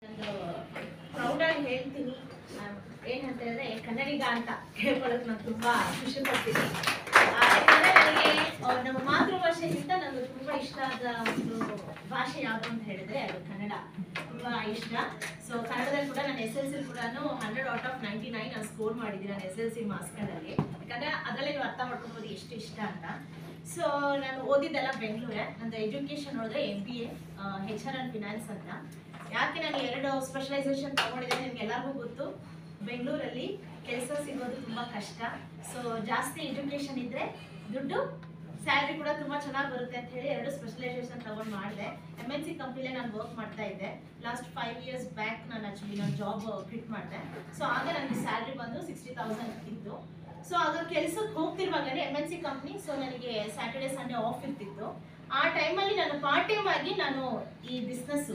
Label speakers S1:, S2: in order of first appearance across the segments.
S1: ಒಂದು ಪ್ರೌಡಾಗಿ ಹೇಳ್ತೀನಿ ಏನಂತ ಹೇಳಿದ್ರೆ ಕನ್ನಡಿಗ ಅಂತ ಹೇಳ್ಕೊಳ್ಳೋಕೆ ನಾನು ತುಂಬ ಖುಷಿ ಪಡ್ತೀನಿ. ಯಾಕಂದರೆ ನನಗೆ ನಮ್ಮ ಮಾತೃಭಾಷೆಗಿಂತ ನನಗೆ ತುಂಬ ಇಷ್ಟ ಆದ ಒಂದು ಭಾಷೆ ಯಾವುದು ಅಂತ ಹೇಳಿದ್ರೆ ಅದು ಕನ್ನಡ ತುಂಬ ಇಷ್ಟ. ಸೊ ಕನ್ನಡದಲ್ಲಿ ಕೂಡ ನಾನು SLC ಕೂಡ 100/99 ನಾನು ಸ್ಕೋರ್ ಮಾಡಿದ್ದೀನಿ ನಾನು SLC ಮಾರ್ಕ್ಸ್ಗಳಲ್ಲಿ. ಯಾಕಂದರೆ ಅದರಲ್ಲಿ ನೀವು ಅರ್ಥ ಮಾಡ್ಕೊಬೋದು ಎಷ್ಟು ಇಷ್ಟ ಅಂತ. ಸೊ ನಾನು ಓದಿದ್ದೆಲ್ಲ ಬೆಂಗಳೂರೇ. ನಂದು ಎಜುಕೇಷನ್ ನೋಡಿದ್ರೆ MBA HR ಆ್ಯಂಡ್ ಫಿನಾನ್ಸ್ ಅಂತ. ಯಾಕೆ ನಾನು 2 ಸ್ಪೆಷಲೈಸೇಷನ್ ತೊಗೊಂಡಿದ್ದೇನೆ ನಿಮ್ಗೆ ಎಲ್ಲರಿಗೂ ಗೊತ್ತು. ಬೆಂಗಳೂರಲ್ಲಿ ಕೆಲಸ ಸಿಗೋದು ತುಂಬ ಕಷ್ಟ. ಸೊ ಜಾಸ್ತಿ ಎಜುಕೇಷನ್ ಇದ್ದರೆ ದುಡ್ಡು ಸ್ಯಾಲ್ರಿ ಕೂಡ ತುಂಬ ಚೆನ್ನಾಗಿ ಬರುತ್ತೆ ಅಂತ ಹೇಳಿ 2 ಸ್ಪೆಷಲೈಸೇಷನ್ ತೊಗೊಂಡು ಮಾಡಿದೆ. MNC ಕಂಪ್ನಿಲೇ ನಾನು ವರ್ಕ್ ಮಾಡ್ತಾ ಇದ್ದೆ. ಲಾಸ್ಟ್ 5 years ಬ್ಯಾಕ್ ನಾನು ಜಾಬ್ ಕ್ವಿಟ್ ಮಾಡಿದೆ. ಸೊ ಆಗ ನನಗೆ ಸ್ಯಾಲ್ರಿ ಬಂದು 60,000 ಇತ್ತು. ಸೊ ಆಗ ಕೆಲಸಕ್ಕೆ ಹೋಗ್ತಿರುವಾಗಲೇ MNC ಕಂಪ್ನಿ. ಸೊ ನನಗೆ ಸ್ಯಾಟರ್ಡೆ ಸಂಡೇ ಆಫ್ ಇರ್ತಿತ್ತು. ಆ ಟೈಮಲ್ಲಿ ನಾನು ಪಾರ್ಟ್ ಟೈಮ್ ಆಗಿ ನಾನು ಈ ಬಿಸ್ನೆಸ್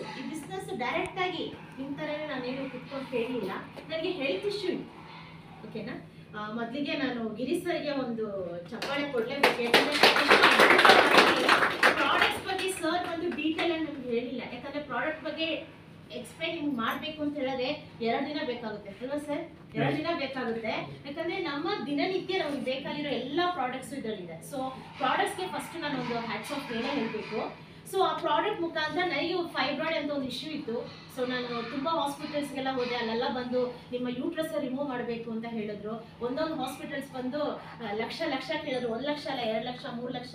S1: ಡೈರೆಕ್ಟಾಗಿ ನಿಮ್ಮ ಥರನೇ ನಾನೇನು ಕುತ್ಕೊಂಡು ಕೇಳಲಿಲ್ಲ. ನನಗೆ ಹೆಲ್ತ್ ಇಶ್ಯೂ ಇತ್ತು. ಓಕೆನಾ, ಮೊದಲಿಗೆ ನಾನು ಗಿರೀಶ್ ಸರ್ಗೆ ಒಂದು ಚಪ್ಪಾಳೆ ಕೊಡಲೇಬೇಕು. ಪ್ರಾಡಕ್ಟ್ಸ್ ಬಗ್ಗೆ ಸರ್ ಒಂದು ಡೀಟೇಲ್ ಆಗಿ ನಮ್ಗೆ ಹೇಳಿಲ್ಲ. ಯಾಕಂದರೆ ಪ್ರಾಡಕ್ಟ್ ಬಗ್ಗೆ ಎಕ್ಸ್ಪ್ಲೈನ್ ನಿಮ್ಗೆ ಮಾಡಬೇಕು ಅಂತ ಹೇಳಿದ್ರೆ 2 ದಿನ ಬೇಕಾಗುತ್ತೆ ಅಲ್ವಾ ಸರ್? 2 ದಿನ ಬೇಕಾಗುತ್ತೆ. ಯಾಕಂದರೆ ನಮ್ಮ ದಿನನಿತ್ಯ ನಮಗೆ ಬೇಕಾಗಿರೋ ಎಲ್ಲ ಪ್ರಾಡಕ್ಟ್ಸು ಇದರಲ್ಲಿದೆ. ಸೊ ಪ್ರಾಡಕ್ಟ್ಸ್ಗೆ ಫಸ್ಟ್ ನಾನು ಒಂದು ಹ್ಯಾಟ್ಸ್ ಆಫ್ ಏನೇ ಹೇಳಬೇಕು. ಸೊ ಆ ಪ್ರಾಡಕ್ಟ್ ಮುಖಾಂತರ ನನಗೆ ಫೈಬ್ರಾಯ್ಡ್ ಅಂತ ಒಂದು ಇಶ್ಯೂ ಇತ್ತು. ಸೊ ನಾನು ತುಂಬ ಹಾಸ್ಪಿಟಲ್ಸ್ಗೆಲ್ಲ ಹೋದೆ. ಅಲ್ಲೆಲ್ಲ ಬಂದು ನಿಮ್ಮ ಯೂಟ್ರಸ್ ರಿಮೂವ್ ಮಾಡಬೇಕು ಅಂತ ಹೇಳಿದ್ರು. ಒಂದೊಂದು ಹಾಸ್ಪಿಟಲ್ಸ್ ಬಂದು ಲಕ್ಷ ಕೇಳಿದ್ರು. 1 ಲಕ್ಷ ಅಲ್ಲ, 2 ಲಕ್ಷ 3 ಲಕ್ಷ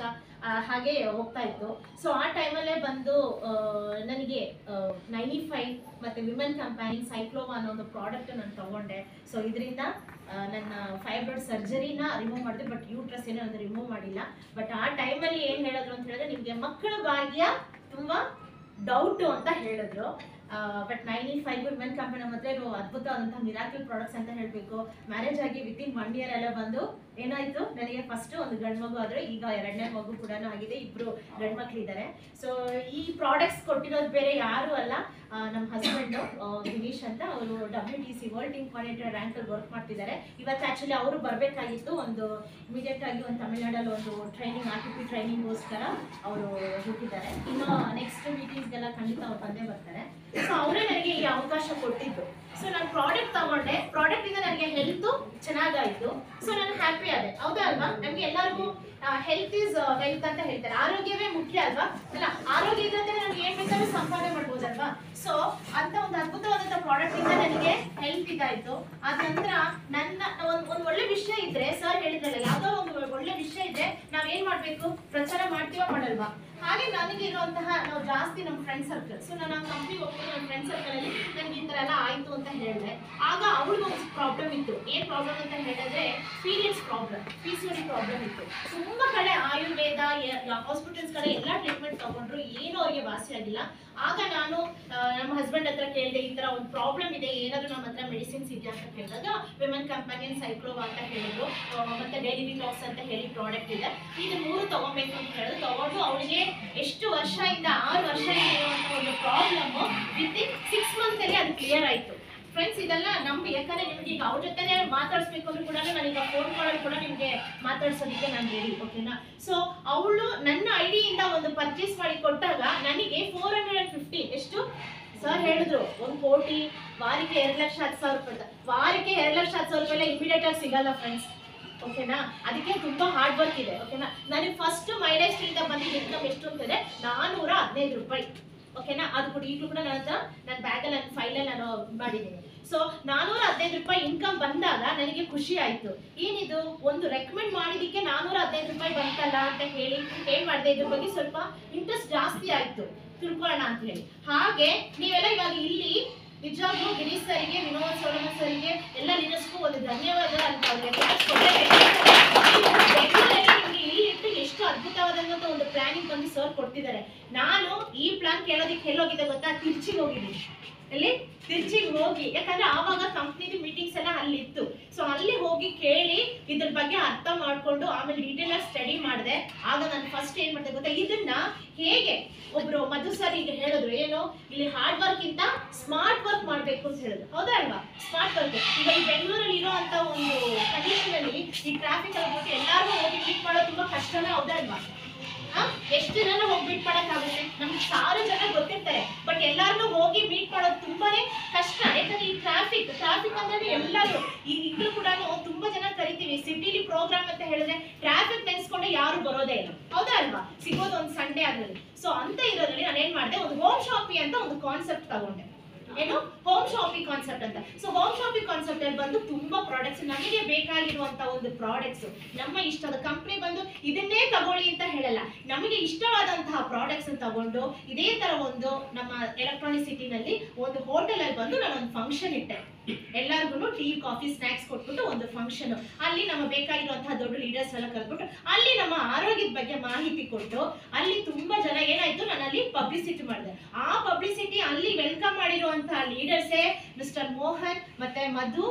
S1: ಹಾಗೆ ಹೋಗ್ತಾ ಇತ್ತು. ಸೊ ಆ ಟೈಮಲ್ಲೇ ಬಂದು ನನಗೆ 95 ಮತ್ತು ವಿಮೆನ್ ಕಂಪ್ಯಾನಿನ್ ಸೈಕ್ಲೋವಾ ಅನ್ನೋ ಒಂದು ಪ್ರಾಡಕ್ಟ್ ನಾನು ತೊಗೊಂಡೆ. ಸೊ ಇದರಿಂದ ನನ್ನ ಫೈಬ್ರಾಯ್ಡ್ ಸರ್ಜರಿನ ರಿಮೂವ್ ಮಾಡಿದೆ. ಬಟ್ ಯೂಟ್ರಸ್ ಏನೋ ಒಂದು ರಿಮೂವ್ ಮಾಡಿಲ್ಲ. ಬಟ್ ಆ ಟೈಮಲ್ಲಿ ಏನು ಹೇಳಿದ್ರು ಅಂತ ಹೇಳಿದ್ರೆ ನಿಮಗೆ ಮಕ್ಕಳ ಭಾಗ್ಯ ತುಂಬ ಡೌಟು ಅಂತ ಹೇಳಿದ್ರು. ಬಟ್ 95 ವಿಮೆನ್ ಕಂಪನಿ ಮತ್ತೆ ಅದ್ಭುತವಾದಂಥ ಮಿರಾಕಲ್ ಪ್ರಾಡಕ್ಟ್ಸ್ ಅಂತ ಹೇಳಬೇಕು. ಮ್ಯಾರೇಜ್ ಆಗಿ ವಿತಿನ್ 1 year ಎಲ್ಲ ಬಂದು ಏನಾಯಿತು, ನನಗೆ ಫಸ್ಟ್ ಒಂದು ಗಂಡು ಮಗು ಆದರೆ ಈಗ 2ನೇ ಮಗು ಕೂಡ ಆಗಿದೆ. 2 ಗಂಡು ಮಕ್ಕಳಿದ್ದಾರೆ. ಸೊ ಈ ಪ್ರಾಡಕ್ಟ್ಸ್ ಕೊಟ್ಟಿರೋದು ಬೇರೆ ಯಾರು ಅಲ್ಲ, ನಮ್ಮ ಹಸ್ಬೆಂಡು ದಿನೇಶ್ ಅಂತ. ಅವರು WTC ವರ್ಲ್ಡ್ ಟೀಮ್ ಕೋಆರ್ಡಿನೇಟರ್ ರ್ಯಾಂಕಲ್ಲಿ ವರ್ಕ್ ಮಾಡ್ತಿದ್ದಾರೆ. ಇವತ್ತು ಆ್ಯಕ್ಚುಲಿ ಅವರು ಬರಬೇಕಾಗಿತ್ತು. ಒಂದು ಇಮಿಡಿಯೇಟ್ ಆಗಿ ಒಂದು ತಮಿಳ್ನಾಡಲ್ಲಿ ಒಂದು ಟ್ರೈನಿಂಗ್ RTP ಟ್ರೈನಿಂಗ್ಗೋಸ್ಕರ ಅವರು ಹೋಗಿದ್ದಾರೆ. ಇನ್ನು ನೆಕ್ಸ್ಟ್ ಮೀಟಿಂಗ್ಸ್ಗೆಲ್ಲ ಖಂಡಿತ ಅವ್ರು ಬಂದೇ ಬರ್ತಾರೆ. ಸೊ ಅವರೇ ನನಗೆ ಈ ಅವಕಾಶ ಕೊಟ್ಟಿದ್ದು. ಸೊ ನಾನು ಪ್ರಾಡಕ್ಟ್ ತಗೊಂಡೆ. ಪ್ರಾಡಕ್ಟಿಂದ ನನಗೆ ಹೆಲ್ತು ಚೆನ್ನಾಗಾಯಿತು. ಸೊ ನಾನು ಹ್ಯಾಪಿ ಆದೆ. ಹೌದಾ ಅಲ್ವಾ? ನಮಗೆ ಎಲ್ಲರಿಗೂ ಹೆಲ್ತ್ ಈಸ್ ವೆಲ್ತ್ ಅಂತ ಹೇಳ್ತಾರೆ. ಆರೋಗ್ಯವೇ ಮುಖ್ಯ ಅಲ್ವಾ? ಅಲ್ಲ, ಆರೋಗ್ಯ ಇದ್ದಂತೆ ನಮ್ಗೆ ಏನು ಬೇಕಾದ್ರೂ ಸಂಪಾದನೆ ಮಾಡ್ಬೋದಲ್ವಾ? ಸೊ ಅಂತ ಒಂದು ಅದ್ಭುತವಾದಂಥ ಪ್ರಾಡಕ್ಟಿಂದ ನನಗೆ ಹೆಲ್ತ್ ಇದಾಯಿತು. ಆದ ನಂತರ ನನ್ನ ಒಂದು ಒಳ್ಳೆ ವಿಷಯ ಇದ್ದರೆ, ಸರ್ ಹೇಳಿದ್ರಲ್ಲ, ಯಾವುದೋ ಒಂದು ಒಳ್ಳೆ ವಿಷಯ ಇದ್ದರೆ ನಾವೇನು ಮಾಡಬೇಕು, ಪ್ರಚಾರ ಮಾಡ್ತೀವೋ ಮಾಡಲ್ವಾ? ಹಾಗೆ ನನಗೆ ಇರುವಂತಹ ನಾವು ಜಾಸ್ತಿ ನಮ್ಮ ಫ್ರೆಂಡ್ ಸರ್ಕಲ್. ಸೊ ನಾನು ಆ ಕಂಪ್ನಿಗೆ ಹೋಗ್ಕೊಂಡು ನನ್ನ ಫ್ರೆಂಡ್ ಸರ್ಕಲಲ್ಲಿ ನನಗೆ ಈ ಥರ ಎಲ್ಲ ಆಯಿತು ಅಂತ ಹೇಳಿದೆ. ಆಗ ಅವ್ಳಿಗೆ ಒಂದು ಪ್ರಾಬ್ಲಮ್ ಇತ್ತು. ಏನು ಪ್ರಾಬ್ಲಮ್ ಅಂತ ಹೇಳಿದ್ರೆ ಪೀರಿಯಡ್ಸ್ ಪ್ರಾಬ್ಲಮ್, PCOD ಪ್ರಾಬ್ಲಮ್ ಇತ್ತು. ತುಂಬ ಕಡೆ ಆಯುರ್ವೇದ ಹಾಸ್ಪಿಟಲ್ಸ್ ಕಡೆ ಎಲ್ಲ ಟ್ರೀಟ್ಮೆಂಟ್ ತೊಗೊಂಡ್ರು, ಏನೂ ಅವ್ರಿಗೆ ವಾಸಿ ಆಗಿಲ್ಲ. ಆಗ ನಾನು ನಮ್ಮ ಹಸ್ಬೆಂಡ್ ಹತ್ರ ಕೇಳಿದೆ, ಈ ಥರ ಒಂದು ಪ್ರಾಬ್ಲಮ್ ಇದೆ, ಏನಾದರೂ ನಮ್ಮ ಹತ್ರ ಮೆಡಿಸಿನ್ಸ್ ಇದೆಯಾ ಅಂತ ಕೇಳಿದಾಗ ವಿಮೆನ್ ಕಂಪ್ಯಾನಿಯನ್ ಸೈಕ್ಲೋವಾ ಅಂತ ಹೇಳಿದ್ರು. ಮತ್ತು ಡೈಲಿ ಡಿಟಾಕ್ಸ್ ಅಂತ ಹೇಳಿ ಪ್ರಾಡಕ್ಟ್ ಇದೆ. ಇದು 3 ತೊಗೊಬೇಕು ಅಂತ ಹೇಳಿದ್ರು. ತೊಗೊಂಡು ಅವಳಿಗೆ ಎಷ್ಟು ವರ್ಷದಿಂದ 6 ವರ್ಷದಿಂದ ಇರುವಂಥ ಒಂದು ಪ್ರಾಬ್ಲಮ್ಮು ವಿತಿನ್ 6 monthsಲ್ಲಿ ಅದು ಕ್ಲಿಯರ್ ಆಯಿತು. ಫ್ರೆಂಡ್ಸ್, ಇದೆಲ್ಲ ನಂಬಿ. ಯಾಕಂದರೆ ನಿಮ್ಗೆ ಈಗ ಅವ್ರ ಜೊತೆ ಮಾತಾಡಿಸ್ಬೇಕು ಅಂದ್ರೂ ಕೂಡ ನಾನೀಗ ಫೋನ್ ಕಾಲಲ್ಲಿ ಕೂಡ ನಿಮಗೆ ಮಾತಾಡ್ಸೋದಕ್ಕೆ ನಾನು ರೆಡಿ. ಓಕೆನಾ? ಸೊ ಅವಳು ನನ್ನ ID-ಯಿಂದ ಒಂದು ಪರ್ಚೇಸ್ ಮಾಡಿ ಕೊಟ್ಟಾಗ ನನಗೆ 450 ಎಷ್ಟು ಸರ್ ಹೇಳಿದ್ರು, 1 ಕೋಟಿ, ವಾರಕ್ಕೆ 2,10,000 ರೂಪಾಯಿ. ವಾರಕ್ಕೆ 2,10,000 ರೂಪಾಯಿ ಇಮಿಡಿಯೇಟ್ ಆಗಿ ಸಿಗಲ್ಲ ಫ್ರೆಂಡ್ಸ್. ಓಕೆನಾ? ಅದಕ್ಕೆ ತುಂಬ ಹಾರ್ಡ್ ವರ್ಕ್ ಇದೆ. ಓಕೆನಾ? ನನಗೆ ಫಸ್ಟ್ ಮೈಲೇಜ್ ಇಂದ ಬಂದಿದ್ದ ಇನ್ಕಮ್ ಎಷ್ಟು ಅಂತಿದೆ, 415 ರೂಪಾಯಿ. ಓಕೆನಾ? ಅದು ಕೂಡ ಈಗಲೂ ಕೂಡ ನನ್ನ ಬ್ಯಾಗಲ್ಲಿ ನನ್ನ ಫೈಲಲ್ಲಿ ನಾನು ಮಾಡಿದ್ದೀನಿ. ಸೊ 415 ರೂಪಾಯಿ ಇನ್ಕಮ್ ಬಂದಾಗ ನನಗೆ ಖುಷಿ ಆಯಿತು. ಏನಿದು ಒಂದು ರೆಕಮೆಂಡ್ ಮಾಡಿದ್ದಕ್ಕೆ 415 ರೂಪಾಯಿ ಬಂತಲ್ಲ ಅಂತ ಹೇಳಿ ಏನು ಮಾಡಿದೆ, ಇದ್ರ ಬಗ್ಗೆ ಸ್ವಲ್ಪ ಇಂಟ್ರೆಸ್ಟ್ ಜಾಸ್ತಿ ಆಯಿತು, ತಿಳ್ಕೊಳ್ಳೋಣ ಅಂತ ಹೇಳಿ. ಹಾಗೆ ನೀವೆಲ್ಲ ಇವಾಗ ಇಲ್ಲಿ ನಿಜವಾಗ್ಲೂ ಗಿರೀಶ್ ಸರಿಗೆ, ವಿನೋದ್ ಸೋಲಮನ್ ಸರಿಗೆ, ಎಲ್ಲ ಲೀಡರ್ಸ್ಗೂ ಒಂದು ಧನ್ಯವಾದ ಅಂತ ಅವ್ರಿಗೆ ನಿಮಗೆ ಇಲ್ಲಿ ಇಟ್ಟು ಎಷ್ಟು ಅದ್ಭುತವಾದಂಥ ಒಂದು ಪ್ಲಾನಿಂಗ್ ಬಂದು ಸರ್ ಕೊಡ್ತಿದ್ದಾರೆ. ನಾನು ಈ ಪ್ಲಾನ್ ಕೇಳೋದಕ್ಕೆ ಎಲ್ಲೋಗಿದ್ದೆ ಗೊತ್ತಾ? ತಿರ್ಚಿಗೆ ಹೋಗಿದ್ದೀನಿ. ಅಲ್ಲಿ ತಿರ್ಚಿಗೆ ಹೋಗಿ, ಯಾಕಂದ್ರೆ ಆವಾಗ ಕಂಪ್ನಿದು ಮೀಟಿಂಗ್ಸ್ ಎಲ್ಲ ಅಲ್ಲಿತ್ತು. ಸೊ ಅಲ್ಲಿ ಹೋಗಿ ಕೇಳಿ ಇದ್ರ ಬಗ್ಗೆ ಅರ್ಥ ಮಾಡಿಕೊಂಡು ಆಮೇಲೆ ಡೀಟೇಲ್ ಆಗಿ ಸ್ಟಡಿ ಮಾಡಿದೆ. ಆಗ ನಾನು ಫಸ್ಟ್ ಏನು ಮಾಡಿದೆ ಗೊತ್ತಾ, ಇದನ್ನ ಹೇಗೆ ಒಬ್ರು ಮಧು ಸರ್ ಈಗ ಹೇಳಿದ್ರು, ಏನು ಇಲ್ಲಿ ಹಾರ್ಡ್ ವರ್ಕ್ ಇಂತ ಸ್ಮಾರ್ಟ್ ವರ್ಕ್ ಮಾಡಬೇಕು ಅಂತ ಹೇಳಿದ್ರು. ಹೌದಾ ಅಲ್ವಾ? Smart work. ಈಗ ಈ ಬೆಂಗಳೂರಲ್ಲಿ ಇರೋ ಅಂತ ಒಂದು ಕಂಡೀಷನ್ ಅಲ್ಲಿ ಈ ಟ್ರಾಫಿಕ್ ಅಲ್ಲಿ ಎಲ್ಲಾರು ಹೋಗಿ ಮೀಟ್ ಮಾಡೋದು ತುಂಬಾ ಕಷ್ಟನೇ. ಹೌದಾ ಅಲ್ವಾ? ಎಷ್ಟು ಜನ ಹೋಗಿ ಮೀಟ್ ಮಾಡೋಕ್ಕಾಗುತ್ತೆ? ನಮ್ಗೆ 1000 ಜನ ಗೊತ್ತಿರ್ತಾರೆ, ಬಟ್ ಎಲ್ಲಾರನ್ನೂ ಹೋಗಿ ಮೀಟ್ ಮಾಡೋದು ತುಂಬಾನೇ ಎಲ್ಲರೂ ಈಗಲೂ ಕೂಡ ತುಂಬಾ ಜನ ಕರಿತೀವಿ. ಸಿಟಿಲಿ ಪ್ರೋಗ್ರಾಮ್ ಅಂತ ಹೇಳಿದ್ರೆ ಟ್ರಾಫಿಕ್ ನೆನ್ಸ್ಕೊಂಡೆ ಯಾರು ಬರೋದೇ ಇಲ್ಲ, ಹೌದಾ ಅಲ್ವಾ? ಸಿಗೋದು ಒಂದು ಸಂಡೇ ಆದ್ರಲ್ಲಿ. ಸೊ ಅಂತ ಇರೋದ್ರಲ್ಲಿ ನಾನು ಏನ್ ಮಾಡಿದೆ, ಒಂದು ಹೋಮ್ ಶಾಪಿಂಗ್ ಅಂತ ಒಂದು ಕಾನ್ಸೆಪ್ಟ್ ತಗೊಂಡೆ. ಏನು ಹೋಮ್ ಶಾಪಿಂಗ್ ಕಾನ್ಸೆಪ್ಟ್ ಅಂತ. ಸೊ ಹೋಮ್ ಶಾಪಿಂಗ್ ಕಾನ್ಸೆಪ್ಟ್ ಅಲ್ಲಿ ಬಂದು ತುಂಬಾ ಪ್ರಾಡಕ್ಟ್ಸ್, ನಮಗೆ ಬೇಕಾಗಿರುವಂತ ಒಂದು ಪ್ರಾಡಕ್ಟ್ಸ್, ನಮ್ಮ ಇಷ್ಟದ ಕಂಪ್ನಿ ಬಂದು ಇದನ್ನೇ ತಗೊಳ್ಳಿ ಅಂತ ಹೇಳಲ್ಲ, ನಮಗೆ ಇಷ್ಟವಾದಂತಹ ಪ್ರಾಡಕ್ಟ್ಸ್ ತಗೊಂಡು ಇದೇ ತರ ಒಂದು ನಮ್ಮ ಎಲೆಕ್ಟ್ರಾನಿಕ್ ಸಿಟಿನಲ್ಲಿ ಒಂದು ಹೋಟೆಲ್ ಅಲ್ಲಿ ಬಂದು ನಾನು ಒಂದು ಫಂಕ್ಷನ್ ಇಟ್ಟೆ. ಎಲ್ಲರಿಗೂ ಟೀ ಕಾಫಿ ಸ್ನಾಕ್ಸ್ ಕೊಟ್ಬಿಟ್ಟು ಒಂದು ಫಂಕ್ಷನ್, ಅಲ್ಲಿ ನಮ್ಮ ಬೇಕಾಗಿರುವಂತಹ ದೊಡ್ಡ ಲೀಡರ್ಸ್ ಎಲ್ಲ ಕರೆದ್ಬಿಟ್ಟು ಅಲ್ಲಿ ನಮ್ಮ ಆರೋಗ್ಯದ ಬಗ್ಗೆ ಮಾಹಿತಿ ಕೊಟ್ಟು ಅಲ್ಲಿ ತುಂಬಾ ಜನ ಏನಾಯ್ತು, ನಾನು ಅಲ್ಲಿ ಪಬ್ಲಿಸಿಟಿ ಮಾಡಿದೆ. ಆ ಪಬ್ಲಿಸಿಟಿ ಅಲ್ಲಿ ವೆಲ್ಕಮ್ ಮಾಡಿರುವಂತಹ ಲೀಡರ್ಸೇ ಮಿಸ್ಟರ್ ಮೋಹನ್ ಮತ್ತೆ ಮಧು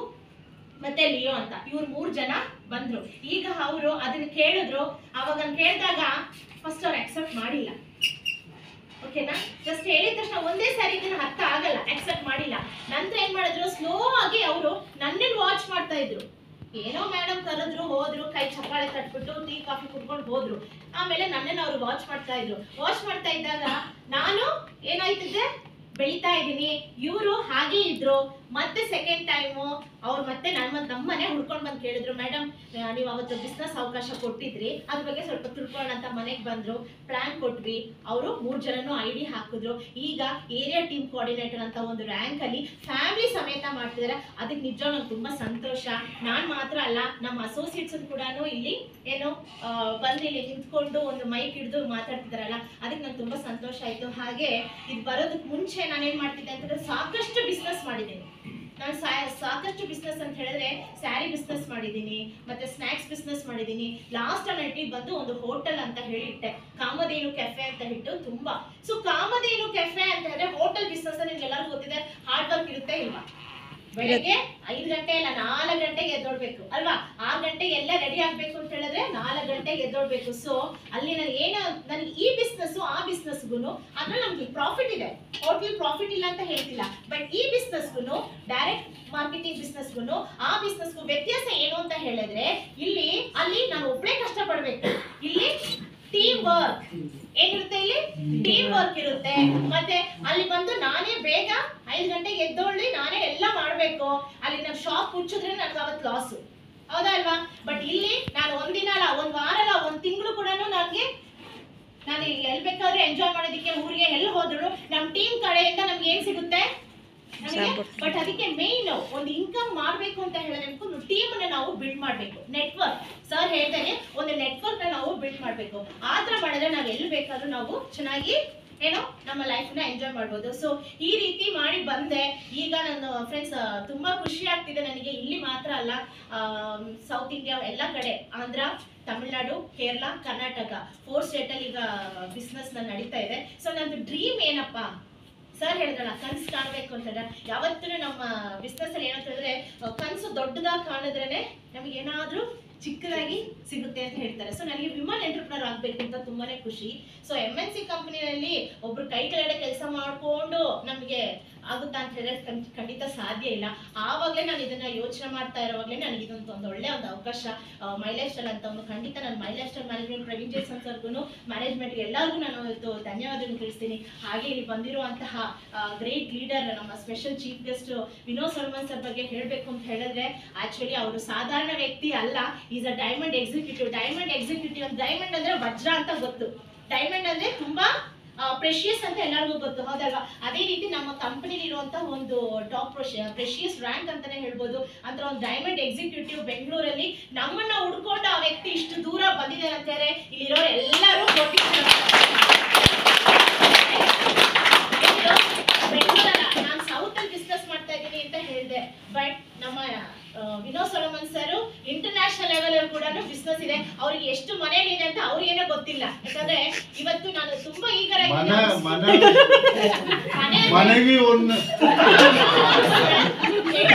S1: ಮತ್ತೆ ಲಿಯೋ ಅಂತ, ಇವ್ರು 3 ಜನ ಬಂದ್ರು. ಈಗ ಅವರು ಅದನ್ನ ಕೇಳಿದ್ರು. ಅವಾಗ ಕೇಳಿದಾಗ ಫಸ್ಟ್ ಅವ್ರು ಅಕ್ಸೆಪ್ಟ್ ಮಾಡಿಲ್ಲ, ಓಕೆನಾ? ಜಸ್ಟ್ ಹೇಳಿದ ತಕ್ಷಣ ಒಂದೇ ಸಾರಿ ಇದನ್ನ ಅರ್ಥ ಆಗಲ್ಲ, ಅಕ್ಸೆಪ್ಟ್ ಮಾಡಿಲ್ಲ. ನಂತರ ಏನ್ ಮಾಡಿದ್ರು, ಸ್ಲೋ ಆಗಿ ಅವರು ನನ್ನನ್ನು ವಾಚ್ ಮಾಡ್ತಾ ಇದ್ರು. ಏನೋ ಮೇಡಮ್ ಕರೆದ್ರು, ಹೋದ್ರು, ಕೈ ಚಪ್ಪಾಳೆ ತಟ್ಬಿಟ್ಟು ಟೀ ಕಾಫಿ ಕುಡ್ಕೊಂಡು ಹೋದ್ರು. ಆಮೇಲೆ ನನ್ನನ್ನು ಅವ್ರು ವಾಚ್ ಮಾಡ್ತಾ ಇದ್ರು. ವಾಚ್ ಮಾಡ್ತಾ ಇದ್ದಾಗ ನಾನು ಏನಾಯ್ತಿದ್ದೆ, ಬೆಳಿತಾ ಇದ್ದೀನಿ. ಇವರು ಹಾಗೆ ಇದ್ರು. ಮತ್ತೆ ಸೆಕೆಂಡ್ ಟೈಮು ಅವ್ರು ಮತ್ತೆ ನಮ್ಮನೆ ಹುಡ್ಕೊಂಡು ಬಂದು ಕೇಳಿದ್ರು, ಮೇಡಮ್ ನೀವು ಅವತ್ತು ಬಿಸ್ನೆಸ್ ಅವಕಾಶ ಕೊಟ್ಟಿದ್ರಿ, ಅದ್ರ ಬಗ್ಗೆ ಸ್ವಲ್ಪ ತಿಳ್ಕೊಳ್ಳೋಣ ಅಂತ ಮನೆಗೆ ಬಂದ್ರು. ಪ್ಲಾನ್ ಕೊಟ್ವಿ. ಅವರು 3 ಜನನು ID ಹಾಕಿದ್ರು. ಈಗ ಏರಿಯಾ ಟೀಮ್ ಕೋಆರ್ಡಿನೇಟರ್ ಅಂತ ಒಂದು ರ್ಯಾಂಕ್ ಅಲ್ಲಿ ಫ್ಯಾಮಿಲಿ ಸಮೇತ ಮಾಡ್ತಿದ್ದಾರೆ. ಅದಕ್ಕೆ ನಿಜ ನಂಗೆ ತುಂಬಾ ಸಂತೋಷ. ನಾನು ಮಾತ್ರ ಅಲ್ಲ, ನಮ್ಮ ಅಸೋಸಿಯೇಟ್ಸ್ ಕೂಡ ಇಲ್ಲಿ ಏನು ಬಂದು ಇಲ್ಲಿ ನಿಂತ್ಕೊಂಡು ಒಂದು ಮೈಕ್ ಹಿಡಿದು ಮಾತಾಡ್ತಿದಾರಲ್ಲ, ಅದಕ್ಕೆ ನಂಗೆ ತುಂಬಾ ಸಂತೋಷ ಆಯ್ತು. ಹಾಗೆ ಇದು ಬರೋದಕ್ಕೆ ಮುಂಚೆ ನಾನೇನ್ ಮಾಡ್ತಿದ್ದೆ ಅಂತಂದ್ರೆ ಸಾಕಷ್ಟು ಬಿಸ್ನೆಸ್ ಮಾಡಿದ್ದೀನಿ. ನಾನು ಸಾಕಷ್ಟು ಬಿಸ್ನೆಸ್ ಅಂತ ಹೇಳಿದ್ರೆ ಸ್ಯಾರಿ ಬಿಸ್ನೆಸ್ ಮಾಡಿದ್ದೀನಿ, ಮತ್ತೆ ಸ್ನಾಕ್ಸ್ ಬಿಸ್ನೆಸ್ ಮಾಡಿದ್ದೀನಿ. ಲಾಸ್ಟ್ ಅನ್ನಿಟ್ಟಿಗೆ ಬಂದು ಒಂದು ಹೋಟೆಲ್ ಅಂತ ಹೇಳಿಟ್ಟೆ, ಕಾಮಧೇನು ಕೆಫೆ ಅಂತ ಇಟ್ಟು ತುಂಬಾ. ಸೊ ಕಾಮಧೇನು ಕೆಫೆ ಅಂತ ಹೇಳಿದ್ರೆ ಹೋಟೆಲ್ ಬಿಸ್ನೆಸ್ ನಿಮ್ಗೆ ಎಲ್ಲರಿಗೂ ಗೊತ್ತಿದೆ, ಹಾರ್ಡ್ ವರ್ಕ್ ಇರುತ್ತೆ ಇಲ್ವಾ? ಬೆಳಗ್ಗೆ 5 ಗಂಟೆ ಇಲ್ಲ 4 ಗಂಟೆಗೆ ಎದ್ದೋಡ್ಬೇಕು ಅಲ್ವಾ? 6 ಗಂಟೆಗೆ ಎಲ್ಲ ರೆಡಿ ಆಗ್ಬೇಕು ಅಂತ ಹೇಳಿದ್ರೆ 4 ಗಂಟೆಗೆ ಎದ್ದೋಡ್ಬೇಕು. ಸೊ ಅಲ್ಲಿ ನನಗೆ ಈ ಬಿಸ್ನೆಸ್ ಆ ಬಿಸ್ನೆಸ್ಗೂ ಅದ್ರಲ್ಲಿ ನಮ್ಗೆ ಪ್ರಾಫಿಟ್ ಇದೆ, ಹೋಟೆಲ್ ಪ್ರಾಫಿಟ್ ಇಲ್ಲ ಅಂತ ಹೇಳ್ತಿಲ್ಲ. ಬಟ್ ಈ ಬಿಸ್ನೆಸ್ಗೂ ಡೈರೆಕ್ಟ್ ಮಾರ್ಕೆಟಿಂಗ್ ಬಿಸ್ನೆಸ್ಗೂ ಆ ಬಿಸ್ನೆಸ್ಗೂ ವ್ಯತ್ಯಾಸ ಏನು ಅಂತ ಹೇಳಿದ್ರೆ, ಅಲ್ಲಿ ನಾನು ಒಬ್ಬಳೇ ಕಷ್ಟಪಡ್ಬೇಕು. ಇಲ್ಲಿ ಟೀಮ್ ವರ್ಕ್ ಏನಿರುತ್ತೆ, ಇಲ್ಲಿ ಟೀಮ್ ವರ್ಕ್ ಇರುತ್ತೆ. ಮತ್ತೆ ಅಲ್ಲಿ ಬಂದು ನಾನೇ ಬೇಗ 5 ಗಂಟೆಗೆ ಎದ್ದೊಳ್ಳಿ ನಾನೇ ಎಲ್ಲ ಮಾಡ್ಬೇಕು. ಅಲ್ಲಿ ನಾನು ಶಾಪ್ ಮುಚ್ಚಿದ್ರೆ ನನ್ಗೆ ಅವತ್ತು ಲಾಸು, ಹೌದಾ ಅಲ್ವಾ? ಬಟ್ ಇಲ್ಲಿ ನಾನು ಒಂದಿನ ಅಲ್ಲ, 1 ವಾರ ಅಲ್ಲ, 1 ತಿಂಗಳು ಕೂಡ ನಾನು ಎಲ್ಲಿ ಬೇಕಾದ್ರೆ ಎಂಜಾಯ್ ಮಾಡೋದಕ್ಕೆ ಊರಿಗೆ ಎಲ್ಲಿ ಹೋದ್ರು ನಮ್ಮ ಟೀಮ್ ಕಡೆಯಿಂದ ನಮ್ಗೆ ಏನ್ ಸಿಗುತ್ತೆ. ಬಟ್ ಅದಕ್ಕೆ ಮೇನ್ ಒಂದು ಇನ್ಕಮ್ ಮಾಡ್ಬೇಕು ಅಂತ ಹೇಳಿದ್ರೆ ಒಂದು ಟೀಮ್ ಅನ್ನ ನಾವು ಬಿಲ್ಡ್ ಮಾಡ್ಬೇಕು. ನೆಟ್ವರ್ಕ್ ಸರ್ ಹೇಳ್ತಾರೆ, ಒಂದು ನೆಟ್ವರ್ಕ್ ನಾವು ಬಿಲ್ಡ್ ಮಾಡ್ಬೇಕು. ಆತರ ಮಾಡಿದ್ರೆ ನಾವ್ ಎಲ್ಲಿ ಬೇಕಾದ್ರೂ ನಾವು ಚೆನ್ನಾಗಿ ನಮ್ಮ ಲೈಫ್ ನ ಎಂಜಾಯ್ ಮಾಡ್ಬೋದು. ಸೊ ಈ ರೀತಿ ಮಾಡಿ ಬಂದೆ. ಈಗ ನನ್ನ ಫ್ರೆಂಡ್ಸ್ ತುಂಬಾ ಖುಷಿ ಆಗ್ತಿದೆ ನನಗೆ. ಇಲ್ಲಿ ಮಾತ್ರ ಅಲ್ಲ, ಸೌತ್ ಇಂಡಿಯಾ ಎಲ್ಲ ಕಡೆ, ಆಂಧ್ರ, ತಮಿಳ್ನಾಡು, ಕೇರಳ, ಕರ್ನಾಟಕ 4 ಸ್ಟೇಟ್ ಅಲ್ಲಿ ಈಗ ಬಿಸ್ನೆಸ್ ನಡೀತಾ ಇದೆ. ಸೊ ನಂದು ಡ್ರೀಮ್ ಏನಪ್ಪಾ, ಸರ್ ಹೇಳಿದ್ರಲ್ಲ ಕನ್ಸು ಕಾಣಬೇಕು ಅಂತಂದ್ರೆ, ಯಾವತ್ತೂ ನಮ್ಮ ಬಿಸ್ನೆಸ್ ಅಲ್ಲಿ ಏನಂತ ಹೇಳಿದ್ರೆ ಕನ್ಸು ದೊಡ್ಡದಾಗಿ ಕಾಣಿದ್ರೇನೆ ನಮಗೆ ಏನಾದ್ರೂ ಚಿಕ್ಕದಾಗಿ ಸಿಗುತ್ತೆ ಅಂತ ಹೇಳ್ತಾರೆ. ಸೊ ನನಗೆ ವಿಮನ್ ಎಂಟರ್ಪ್ರನರ್ ಆಗ್ಬೇಕು ಅಂತ ತುಂಬಾನೇ ಖುಷಿ. ಸೊ MNC ಕಂಪನಿಯಲ್ಲಿ ಒಬ್ರು ಕೈ ಕೆಳಗಡೆ ಕೆಲಸ ಮಾಡ್ಕೊಂಡು ನಮಗೆ ಆಗುತ್ತಾ ಅಂತ ಹೇಳಿದ್ರೆ ಖಂಡಿತ ಸಾಧ್ಯ ಇಲ್ಲ. ಆವಾಗಲೇ ನಾನು ಇದನ್ನ ಯೋಚನೆ ಮಾಡ್ತಾ ಇರೋವಾಗಲೇ ನನಗೆ ಇದೊಂದು ಒಳ್ಳೆ ಒಂದು ಅವಕಾಶ. ಮೈ ಲೈಫ್ ಸ್ಟೈಲ್ ಅಂತ ಒಂದು ಖಂಡಿತ ನಾನು my lifestyle management Praveen Jason ಸರ್ಗೂ ಮ್ಯಾನೇಜ್ಮೆಂಟ್ಗೆ ಎಲ್ಲರಿಗೂ ನಾನು ಇವತ್ತು ಧನ್ಯವಾದಗಳನ್ನು ತಿಳಿಸ್ತೀನಿ. ಹಾಗೆ ಇಲ್ಲಿ ಬಂದಿರುವಂತಹ ಗ್ರೇಟ್ ಲೀಡರ್ ನಮ್ಮ special chief guest Vinod Solomon sir ಬಗ್ಗೆ ಹೇಳಬೇಕು ಅಂತ ಹೇಳಿದ್ರೆ, ಆಕ್ಚುಲಿ ಅವರು ಸಾಧಾರಣ ವ್ಯಕ್ತಿ ಅಲ್ಲ. Is a diamond executive. Diamond ಅಂದ್ರೆ ವಜ್ರ ಅಂತ ಗೊತ್ತು, ಡೈಮಂಡ್ ಅಂದ್ರೆ ತುಂಬಾ ಪ್ರೆಷಿಯಸ್ ಅಂತ ಎಲ್ಲರಿಗೂ ಗೊತ್ತು, ಹೌದಲ್ವಾ? ಅದೇ ರೀತಿ ನಮ್ಮ ಕಂಪನಿಲಿ ಇರುವಂತಹ ಒಂದು ಟಾಪ್ ಪ್ರೆಷಿಯಸ್ ರ್ಯಾಂಕ್ ಅಂತಾನೆ ಹೇಳ್ಬೋದು. ಅಂತ ಒಂದು ಡೈಮಂಡ್ ಎಕ್ಸಿಕ್ಯೂಟಿವ್ ಬೆಂಗಳೂರಲ್ಲಿ ನಮ್ಮನ್ನ ಹುಡ್ಕೊಂಡು ಆ ವ್ಯಕ್ತಿ ಇಷ್ಟು ದೂರ ಬಂದಿದ್ದಾರೆ ಅಂತಾರೆ. ಇಲ್ಲಿರೋರು ಎಲ್ಲರೂ ಬೆಂಗಳೂರಲ್ಲ, ನಾನು ಸೌತ್ ಅಲ್ಲಿ ಬಿಸ್ನೆಸ್ ಮಾಡ್ತಾ ಇದ್ದೀನಿ ಅಂತ ಹೇಳಿದೆ. ಬಟ್ ನಮ್ಮ Vinod Solomon sir international level ಅಲ್ಲಿ ಕೂಡ ಬಿಸ್ನೆಸ್ ಇದೆ. ಅವ್ರಿಗೆ ಎಷ್ಟು ಮನೆಗಳಿದೆ ಅಂತ ಅವ್ರಿಗೇನೆ ಗೊತ್ತಿಲ್ಲ. ಯಾಕಂದ್ರೆ ಇವತ್ತು ನಾನು ತುಂಬಾ ಈಗರ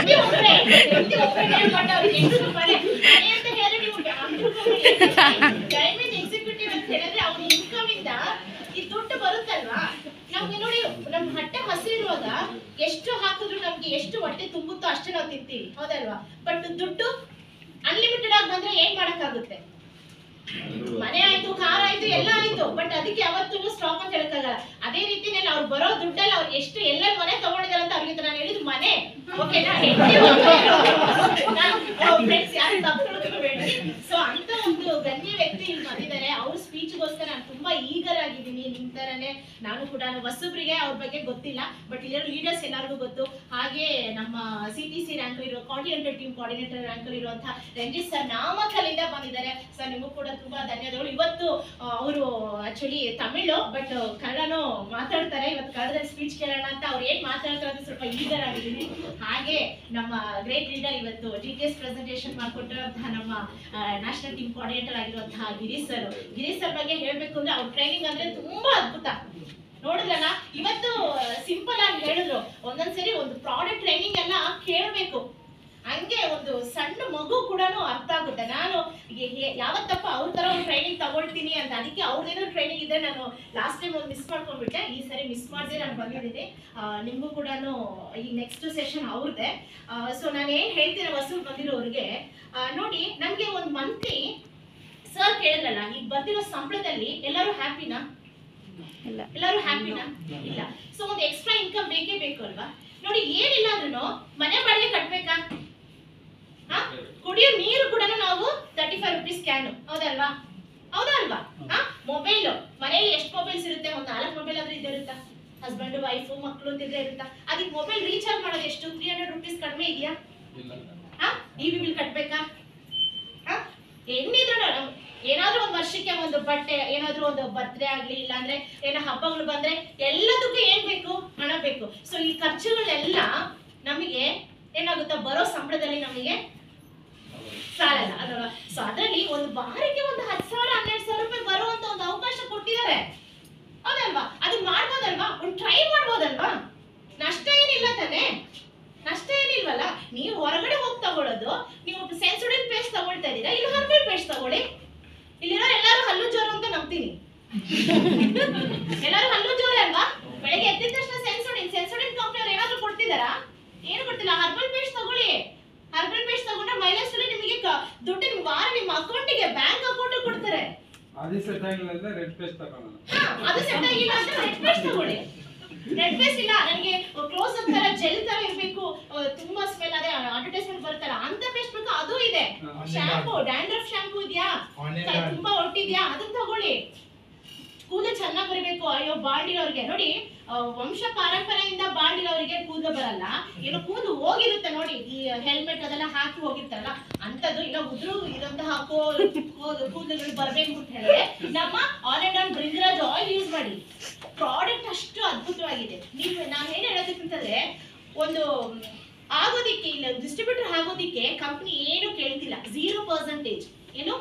S1: ಡೈಮಂಡ್ ಎಕ್ಸಿಕ್ಯೂಟಿವ್ ಅಂತ ಹೇಳಿದ್ರೆ ಅವ್ರ ಇನ್ಕಮ್ ಇಂದ ಈ ದುಡ್ಡು ಬರುತ್ತಲ್ವಾ, ನಮ್ಗೆ ನೋಡಿ ನಮ್ ಹೊಟ್ಟೆ ಹಸಿರುವಾಗ ಎಷ್ಟು ಹಾಕಿದ್ರು ನಮ್ಗೆ ಎಷ್ಟು ಹೊಟ್ಟೆ ತುಂಬುತ್ತೋ ಅಷ್ಟೇ ನಾವು ತಿಂತೀವಿ, ಹೌದಲ್ವಾ? ಬಟ್ ದುಡ್ಡು ಅನ್ಲಿಮಿಟೆಡ್ ಆಗಿ ಬಂದ್ರೆ ಏನ್ ಮಾಡಕ್ಕಾಗುತ್ತೆ? ಮನೆ ಆಯ್ತು, ಕಾರ್ ಆಯ್ತು, ಎಲ್ಲ ಆಯ್ತು, ಬಟ್ ಅದಕ್ಕೆ ಯಾವತ್ತೂ ಸ್ಟಾಕ್ ಅಂತ ಹೇಳಕ್ಕಾಗಲ್ಲ. ಅದೇ ರೀತಿನಲ್ಲಿ ಅವ್ರು ಬರೋ ದುಡ್ಡಲ್ಲಿ ಅವ್ರು ಎಷ್ಟು ಎಲ್ಲೆಲ್ಲಿ ಮನೆ ತಗೊಂಡಿದಾರೆ ಅಂತ ಅವ್ರಿಗೆ ನಾನು ಹೇಳಿದ್ ಮನೆ ಓಕೆನಾ? ಫ್ರೆಂಡ್ಸ್ ಯಾರು ತಪ್ಪಿಕೊಳ್ಳಬೇಡಿ. ಸೊ ಅಂತ ಒಂದು ಗಣ್ಯ ವ್ಯಕ್ತಿ ಇಲ್ಲಿ ಬಂದಿದ್ದಾರೆ. ಅವ್ರ ಸ್ಪೀಚ್ಗೋಸ್ಕರ ನಾನು ತುಂಬಾ ಈಗರ್ ಆಗಿದ್ದೀನಿ. ನಿಮ್ ತರನೇ ನಾನು ಕೂಡ ಹೊಸಬ್ರಿಗೆ ಅವ್ರ ಬಗ್ಗೆ ಗೊತ್ತಿಲ್ಲ, ಬಟ್ ಇಲ್ಲಿರೋ ಲೀಡರ್ಸ್ ಎಲ್ಲರಿಗೂ ಗೊತ್ತು. ಹಾಗೆ ನಮ್ಮ CTC ರ್ಯಾಂಕ್ ಇರೋ ಕಾಂಟಿನೆಂಟಲ್ ಟೀಮ್ ಕೋಆರ್ಡಿನೇಟರ್ ರ್ಯಾಂಕ್ ಇರುವಂತಹ ರಂಜಿತ್ ಸರ್ ನಾಮಕಲಿಂದ ಬಂದಿದ್ದಾರೆ. ಸರ್ ನಿಮಗೂ ಕೂಡ ತುಂಬಾ ಧನ್ಯವಾದಗಳು. ಇವತ್ತು ಅವರು ಆಕ್ಚುಲಿ ತಮಿಳು ಬಟ್ ಕನ್ನಡನೂ ಮಾತಾಡ್ತಾರೆ. ಇವತ್ತು ಕನ್ನಡದಲ್ಲಿ ಸ್ಪೀಚ್ ಕೇಳೋಣ ಅಂತ ಅವ್ರು ಏನ್ ಮಾತಾಡ್ತಾರೆ ಅಂತ ಸ್ವಲ್ಪ ಈಗರ್ ಆಗಿದ್ದೀನಿ. ಹಾಗೆ ನಮ್ಮ ಗ್ರೇಟ್ ಲೀಡರ್ ಇವತ್ತು GTS ಪ್ರೆಸೆಂಟೇಷನ್ ಮಾಡ್ಕೊಟ್ಟಿರುವಂತಹ ನಮ್ಮ ನ್ಯಾಷನಲ್ ಟೀಮ್ ಕೋಆರ್ಡಿನೇಟರ್ ಆಗಿರುವಂತಹ ಗಿರೀಶ್ ಸರ್ ಬಗ್ಗೆ ಹೇಳ್ಬೇಕು ಅಂದ್ರೆ ಅವ್ರ ಟ್ರೈನಿಂಗ್ ಅಂದ್ರೆ ತುಂಬಾ ಅದ್ಭುತ. ನೋಡಿದ್ರಲ್ಲ, ಇವತ್ತು ಸಿಂಪಲ್ ಆಗಿ ಹೇಳಿದ್ರು. ಒಂದೊಂದ್ಸರಿ ಒಂದು ಪ್ರಾಡಕ್ಟ್ ಟ್ರೈನಿಂಗ್ ಎಲ್ಲ ಕೇಳಬೇಕು, ಹಂಗೆ ಒಂದು ಸಣ್ಣ ಮಗು ಕೂಡ ಅರ್ಥ ಆಗುತ್ತೆ. ನಾನು ಯಾವತ್ತಪ್ಪ ಅವ್ರ ತರ ಒಂದು ಟ್ರೈನಿಂಗ್ ತಗೊಳ್ತೀನಿ ಅಂತ, ಅದಕ್ಕೆ ಅವ್ರದೇನೋ ಟ್ರೈನಿಂಗ್ ಇದೆ. ನಾನು ಲಾಸ್ಟ್ ಟೈಮ್ ಒಂದು ಮಿಸ್ ಮಾಡ್ಕೊಂಡ್ಬಿಟ್ಟೆ, ಈ ಸರಿ ಮಿಸ್ ಮಾಡದೆ ನಾನು ಬಂದಿದ್ದೀನಿ. ನಿಮಗೂ ಕೂಡ ಈ ನೆಕ್ಸ್ಟ್ ಸೆಷನ್ ಅವ್ರದ್ದೆ. ಸೊ ನಾನು ಏನ್ ಹೇಳ್ತೀನಿ ಹೊಸಬ್ರು ಬಂದಿರೋರಿಗೆ, ನೋಡಿ ನಮ್ಗೆ ಒಂದು ಮಂತ್ಲಿ ಸರ್ ಕೇಳಿದ್ರಲ್ಲ, ಈಗ ಬರ್ತಿರೋ ಸಂಬಳದಲ್ಲಿ ಎಲ್ಲರೂ ಹ್ಯಾಪಿನಾ? ಎಲ್ಲರೂ ಹ್ಯಾಪಿನಾ? ಇಲ್ಲ. ಸೊ ಒಂದು ಎಕ್ಸ್ಟ್ರಾ ಇನ್ಕಮ್ ಬೇಕೇ ಬೇಕು ಅಲ್ವಾ? ನೋಡಿ, ಏನಿಲ್ಲ ಅಂದ್ರೂ ಮನೆ ಬಾಡಿಗೆ ಕಟ್ಬೇಕಾ? ಕುಡಿಯೋ ನೀರು ಕೂಡ ನಾವು 35 ರೂಪೀಸ್ ಕ್ಯಾನು, ಹೌದಲ್ವಾ? ಮೊಬೈಲ್ ಮನೆಯಲ್ಲಿ ಎಷ್ಟು ಮೊಬೈಲ್ಸ್ ಇರುತ್ತೆ? ಒಂದು 4 ಮೊಬೈಲ್ ಆದ್ರೂ ಇದ್ದೇ ಇರುತ್ತಾ? ಹಸ್ಬೆಂಡ್ ವೈಫ್ ಮಕ್ಕಳು ಅಂತಿದ್ರೆ ಇರುತ್ತಾ? ಅದಕ್ಕೆ ಮೊಬೈಲ್ ರೀಚಾರ್ಜ್ ಮಾಡೋದು ಎಷ್ಟು? 300 ರೂಪೀಸ್ ಕಡಿಮೆ ಇದೆಯಾ? EB ಬಿಲ್ ಕಟ್ಬೇಕಾ? ಏನಿದ್ರು ಏನಾದ್ರೂ ಒಂದು ವರ್ಷಕ್ಕೆ ಒಂದು ಬಟ್ಟೆ, ಏನಾದ್ರೂ ಒಂದು ಬರ್ತ್ಡೇ ಆಗ್ಲಿ, ಇಲ್ಲಾಂದ್ರೆ ಏನೋ ಹಬ್ಬಗಳು ಬಂದ್ರೆ ಎಲ್ಲದಕ್ಕೂ ಏನ್ ಬೇಕು? ಹಣ ಬೇಕು. ಸೊ ಈ ಖರ್ಚುಗಳೆಲ್ಲ ನಮಗೆ ಏನಾಗುತ್ತಾ, ಬರೋ ಸಂಬಳದಲ್ಲಿ ನಮಗೆ ಸಾಲಲ್ಲ ಅದಲ್ವಾ? ಸೊ ಅದರಲ್ಲಿ ಒಂದು ಬಾರಿಗೆ ಒಂದು 10,000 12,000 ರೂಪಾಯಿ ಬರುವಂತ ಒಂದು ಅವಕಾಶ ಕೊಟ್ಟಿದ್ದಾರೆ, ಹೌದಲ್ವಾ? ಅದು ಮಾಡ್ಬೋದಲ್ವಾ? ಒಂದು ಟ್ರೈ ಮಾಡ್ಬೋದಲ್ವಾ? ನಷ್ಟ ಏನಿಲ್ಲ ತಾನೆ? ನಷ್ಟ ಏನಿಲ್ವಲ್ಲ. ನೀವು ಹೊರಗಡೆ ಹೋಗಿ ತಗೊಳ್ಳೋದು, ನೀವು ಸೆನ್ಸೋಡಿನ್ ಪೇಸ್ಟ್ ತಗೊಳ್ತಾ ಇದ್ದೀರಾ, ಇಲ್ಲ ಹರ್ಬಲ್ ಪೇಸ್ಟ್ ತಗೊಳ್ಳಿ. ಇಲ್ಲಿರೋ ಎಲ್ಲರೂ ಹಲ್ಲು ಜೋರು ಅಂತ ನಂಬ್ತೀನಿ. ಎಲ್ಲರೂ ಹಲ್ಲು ಜೋರೆ ಅಲ್ವಾ? ಬೆಳಗ್ಗೆ ಎದ್ದಿದ ತಕ್ಷಣ ಸೆನ್ಸೋಡಿನ್ ಕಂಪನಿ ಅವ್ರು ಏನಾದ್ರು ಕೊಡ್ತಿದಾರಾ? ಏನು ಕೊಡ್ತಿಲ್ಲ. ಹರ್ಬಲ್ ಪೇಸ್ಟ್ ತಗೊಳ್ಳಿ. ಹರ್ಬಲ್ ಪೇಸ್ಟ್ ತಗೊಂಡ್ರೆ ಮೈಲೇಜ್ ನಿಮಗೆ ದುಡ್ಡು ವಾರ ನಿಮ್ಮ ಅಕೌಂಟಿಗೆ, ಬ್ಯಾಂಕ್ ಅಕೌಂಟ್ ಕೊಡ್ತಾರೆ.
S2: ಅದು ಸೆಟ್ ಆಗಿಲ್ಲ ಅಂದ್ರೆ ರೆಡ್ ಪೇಸ್ಟ್ ತಗೊಳ್ಳೋಣ.
S1: ಅದು ಸೆಟ್ ಆಗಿಲ್ಲ ಅಂದ್ರೆ ರೆಡ್ ಪೇಸ್ಟ್ ತಗೊಳ್ಳಿ. ರೆಡ್ ಪೇಸ್ಟ್ ಇಲ್ಲ, ನನಗೆ ಕ್ಲೋಸ್ ಅಪ್ ತರ ಜೆಲ್ ತರ ಇರಬೇಕು, ತುಂಬಾ ಸ್ಮೆಲ್, ಅದೇ ಅಡ್ವರ್ಟೈಸ್ಮೆಂಟ್ ಬರುತ್ತಲ್ಲ ಅಂತ ಪೇಸ್ಟ್ ಬೇಕು, ಅದು ಇದೆ. ಶಾಂಪೂ, ಡ್ಯಾಂಡ್ರಫ್ ಶಾಂಪೂ ಇದೆಯಾ? ತುಂಬಾ ಹೊಟ್ಟಿದ್ಯಾ? ಅದನ್ನ ತಗೊಳ್ಳಿ. ಕೂದಲು ಚೆನ್ನಾಗಿ ಬರಬೇಕು. ಅಯ್ಯೋ ಬಾಲ್ಡಿರೋರಿಗೆ ನೋಡಿ, ವಂಶ ಪಾರಂಪರೆಯಿಂದ ಬಾಲ್ಡಿರೋರಿಗೆ ಕೂದಲು ಬರಲ್ಲ, ಏನೋ ಕೂದಲು ಹೋಗಿರುತ್ತೆ ನೋಡಿ, ಈ ಹೆಲ್ಮೆಟ್ ಅದೆಲ್ಲ ಹಾಕಿ ಹೋಗಿರ್ತಾರಲ್ಲ ಅಂತದ್ದು, ಇಲ್ಲ ಉದುರು ಇರುವಂತಹ ಕೂದಲುಗಳು ಬರ್ಬೇಕು ಅಂತ ಹೇಳಿದ್ರೆ ನಮ್ಮ ಆಲ್ ಅಂಡ್ ಆನ್ ಬ್ರಿಂಗರಾಜ್ ಆಯಿಲ್ ಯೂಸ್ ಮಾಡಿ. ಪ್ರಾಡಕ್ಟ್ ಅಷ್ಟು ಅದ್ಭುತವಾಗಿದೆ. ನೀವು ನಾನು ಏನ್ ಹೇಳೋದಕ್ಕಂತಂದ್ರೆ, ಒಂದು ಆಗೋದಿಕ್ಕೆ, ಇಲ್ಲ ಡಿಸ್ಟ್ರಿಬ್ಯೂಟರ್ ಆಗೋದಿಕ್ಕೆ ಕಂಪ್ನಿ ಏನು ಕೇಳ್ತಿಲ್ಲ. 0% ಏನು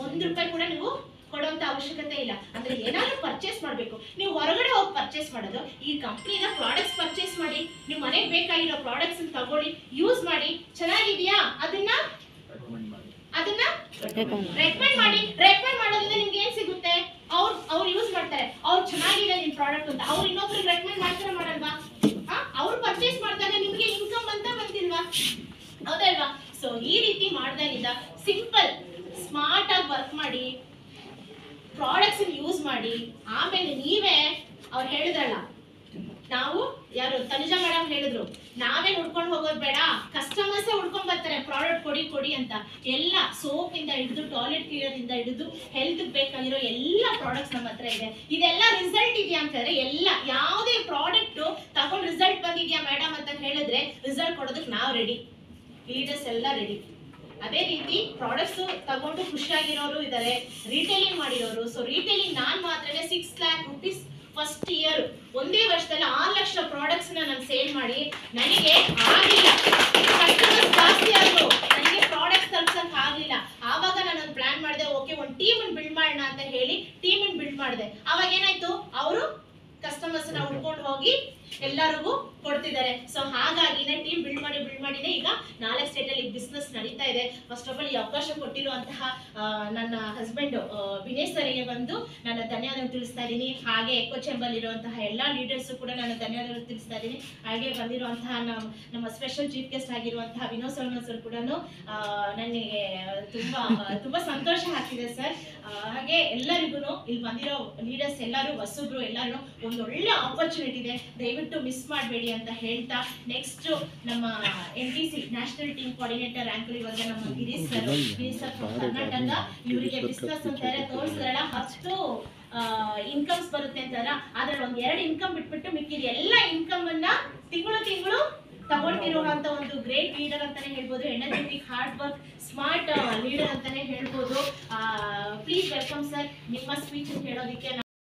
S1: 1 ರೂಪಾಯಿ ಕೂಡ ನೀವು ಕೊಡುವಂತ ಅವಶ್ಯಕತೆ ಇಲ್ಲ. ಅಂದ್ರೆ ಏನಾದ್ರೂ ಪರ್ಚೇಸ್ ಮಾಡ್ಬೇಕು, ನೀವು ಹೊರಗಡೆ ಹೋಗಿ ಪರ್ಚೇಸ್ ಮಾಡೋದು, ಈ ಕಂಪ್ನಿನ ಪ್ರಾಡಕ್ಟ್ಸ್ ಪರ್ಚೇಸ್ ಮಾಡಿ, ನೀವು ಮನೆಗೆ ಬೇಕಾಗಿರೋ ಪ್ರಾಡಕ್ಟ್ಸ್ ತಗೊಳ್ಳಿ, ಯೂಸ್ ಮಾಡಿ. ಚೆನ್ನಾಗಿದೆಯಾ? ಅದನ್ನ ರೆಕಮೆಂಡ್ ಮಾಡಿ. ರೆಕಮೆಂಡ್ ಮಾಡೋದ್ರಿಂದ ನಿಮ್ಗೆ ಏನ್ ಸಿಗುತ್ತೆ? ಅವ್ರು ಯೂಸ್ ಮಾಡ್ತಾರೆ, ಅವ್ರು ಚೆನ್ನಾಗಿದೆ ನಿಮ್ ಪ್ರಾಡಕ್ಟ್ ಅಂತ, ಅವ್ರು ಇನ್ನೊಬ್ರಿಗೆ ರೆಕಮೆಂಡ್ ಮಾಡ್ತಾರೆ, ಮಾಡಲ್ವಾ? ಅವ್ರು ಪರ್ಚೇಸ್ ಮಾಡಿದಾಗ ನಿಮ್ಗೆ ಇನ್ಕಮ್ ಅಂತ ಬಂದಿಲ್ವಾ? ಹೌದಲ್ವಾ? ಸೊ ಈ ರೀತಿ ಮಾಡ್ದಾಗಿದ್ದ ಸಿಂಪಲ್ ಸ್ಮಾರ್ಟ್ ಆಗಿ ವರ್ಕ್ ಮಾಡಿ, ಪ್ರಾಡಕ್ಟ್ಸ್ ಯೂಸ್ ಮಾಡಿ. ಆಮೇಲೆ ನೀವೇ, ಅವ್ರು ಹೇಳಿದ್ರಲ್ಲ, ನಾವು ಯಾರು ತನುಜಾ ಮೇಡಮ್ ಹೇಳಿದ್ರು, ನಾವೇ ಹುಡ್ಕೊಂಡು ಹೋಗೋದು ಬೇಡ, ಕಸ್ಟಮರ್ಸೇ ಹುಡ್ಕೊಂಡ್ ಬರ್ತಾರೆ ಪ್ರಾಡಕ್ಟ್ ಕೊಡಿ ಅಂತ. ಎಲ್ಲ ಸೋಪ್ ಇಂದ ಹಿಡಿದು, ಟಾಯ್ಲೆಟ್ ಕ್ಲೀನರ್ ಇಂದ ಹಿಡಿದು, ಹೆಲ್ತ್ ಬೇಕಾಗಿರೋ ಎಲ್ಲ ಪ್ರಾಡಕ್ಟ್ಸ್ ನಮ್ಮ ಹತ್ರ ಇದೆ. ಇದೆಲ್ಲ ರಿಸಲ್ಟ್ ಇದೆಯಾ ಅಂತಂದ್ರೆ, ಎಲ್ಲ ಯಾವುದೇ ಪ್ರಾಡಕ್ಟ್ ತಗೊಂಡು ರಿಸಲ್ಟ್ ಬಂದಿದ್ಯಾ ಮೇಡಮ್ ಅಂತ ಹೇಳಿದ್ರೆ ರಿಸಲ್ಟ್ ಕೊಡೋದಕ್ಕೆ ನಾವು ರೆಡಿ, ಲೀಡರ್ಸ್ ಎಲ್ಲ ರೆಡಿ. ಅದೇ ರೀತಿ ಪ್ರಾಡಕ್ಟ್ಸ್ ತಗೊಂಡು ಖುಷಿಯಾಗಿರೋರು ಇದ್ದಾರೆ, ರಿಟೇಲಿಂಗ್ ಮಾಡಿರೋರು. ಸೊ ರಿಟೇಲಿಂಗ್ ನಾನ್ ಮಾತ್ರನೇ 6 lakh rupees ಫಸ್ಟ್ ಇಯರ್, ಒಂದೇ ವರ್ಷದಲ್ಲಿ 6 ಲಕ್ಷ ಪ್ರಾಡಕ್ಟ್ಸ್ ನಾನು ಸೇಲ್ ಮಾಡಿ, ನನಗೆ ಆಗಿಲ್ಲ, ಕಸ್ಟಮರ್ಸ್ ಜಾಸ್ತಿ ಆದ್ರು, ನನಗೆ ಪ್ರಾಡಕ್ಟ್ಸ್ ತಲುಪ್ಸಕ್ ಆಗ್ಲಿಲ್ಲ. ಆವಾಗ ನಾನು ಒಂದು ಪ್ಲಾನ್ ಮಾಡಿದೆ, ಓಕೆ ಒಂದು ಟೀಮ್ ಅನ್ನು ಬಿಲ್ಡ್ ಮಾಡೋಣ ಅಂತ ಹೇಳಿ ಟೀಮ್ ಅನ್ನು ಬಿಲ್ಡ್ ಮಾಡಿದೆ. ಅವಾಗ ಏನಾಯ್ತು, ಅವರು ಕಸ್ಟಮರ್ಸ್ ನ ಹುಡ್ಕೊಂಡು ಹೋಗಿ ಎಲ್ಲರಿಗೂ ಕೊಡ್ತಿದ್ದಾರೆ. ಸೊ ಹಾಗಾಗಿನೇ ಟೀಮ್ ಬಿಲ್ಡ್ ಮಾಡಿನೇ ಈಗ 4 ಸ್ಟೇಟ್ ಅಲ್ಲಿ ಬಿಸ್ನೆಸ್ ನಡೀತಾ ಇದೆ. ಫಸ್ಟ್ ಆಫ್ ಆಲ್ ಈ ಅವಕಾಶ ಕೊಟ್ಟಿರುವಂತಹ ನನ್ನ ಹಸ್ಬೆಂಡ್ ವಿನೇಶ್ ಸರಿಗೆ ಬಂದು ನನ್ನ ಧನ್ಯವಾದ ತಿಳಿಸ್ತಾ ಇದ್ದೀನಿ. ಹಾಗೆ ಎಕೋ ಚೇಂಬರ್ ಇರುವಂತಹ ಎಲ್ಲಾ ಲೀಡರ್ಸ್ ಕೂಡ ನಾನು ಧನ್ಯವಾದ ತಿಳಿಸ್ತಾ ಇದ್ದೀನಿ. ಹಾಗೆ ಬಂದಿರುವಂತಹ ನಮ್ಮ ಸ್ಪೆಷಲ್ ಚೀಫ್ ಗೆಸ್ಟ್ ಆಗಿರುವಂತಹ ವಿನೋದ್ ಸವರ್ಣ ಸರ್ ಕೂಡ ನನಗೆ ತುಂಬಾ ಸಂತೋಷ ಆಗ್ತಿದೆ ಸರ್. ಹಾಗೆ ಎಲ್ಲರಿಗೂ ಇಲ್ಲಿ ಬಂದಿರೋ ಲೀಡರ್ಸ್ ಎಲ್ಲರೂ ಹೊಸಬ್ರು ಎಲ್ಲರೂ ಒಂದು ಒಳ್ಳೆ ಆಪರ್ಚುನಿಟಿ ಇದೆ, ದಯವಿಟ್ಟು ದಯವಿಟ್ಟು ಮಿಸ್ ಮಾಡಬೇಡಿ ಅಂತ ಹೇಳ್ತಾ ನೆಕ್ಸ್ಟ್ ನಮ್ಮ NTC national team coordinator anchor ಇವಾಗ ನಮ್ಮ ಗಿರೀಶ್ ಸರ್ ಕರ್ನಾಟಕ, ಇವರಿಗೆ ಬಿಸ್ನೆಸ್ ಅಂತ ತೋರಿಸಿದ್ರಲ್ಲ 10 ಇನ್ಕಮ್ಸ್ ಬರುತ್ತೆ ಅಂತಾರ, ಅದ್ರಲ್ಲಿ ಒಂದ್ 2 ಇನ್ಕಮ್ ಬಿಟ್ಬಿಟ್ಟು ಮಿಕ್ಕಿದ ಎಲ್ಲ ಇನ್ಕಮ್ ಅನ್ನ ತಿಂಗಳು ತಗೊಳ್ತಿರುವಂತ ಒಂದು ಗ್ರೇಟ್ ಲೀಡರ್ ಅಂತಾನೆ ಹೇಳ್ಬೋದು. Energetic, hard work, smart leader ಅಂತಾನೆ ಹೇಳ್ಬೋದು. ಪ್ಲೀಸ್ ವೆಲ್ಕಮ್ ಸರ್, ನಿಮ್ಮ ಸ್ಪೀಚ್ ಹೇಳೋದಕ್ಕೆ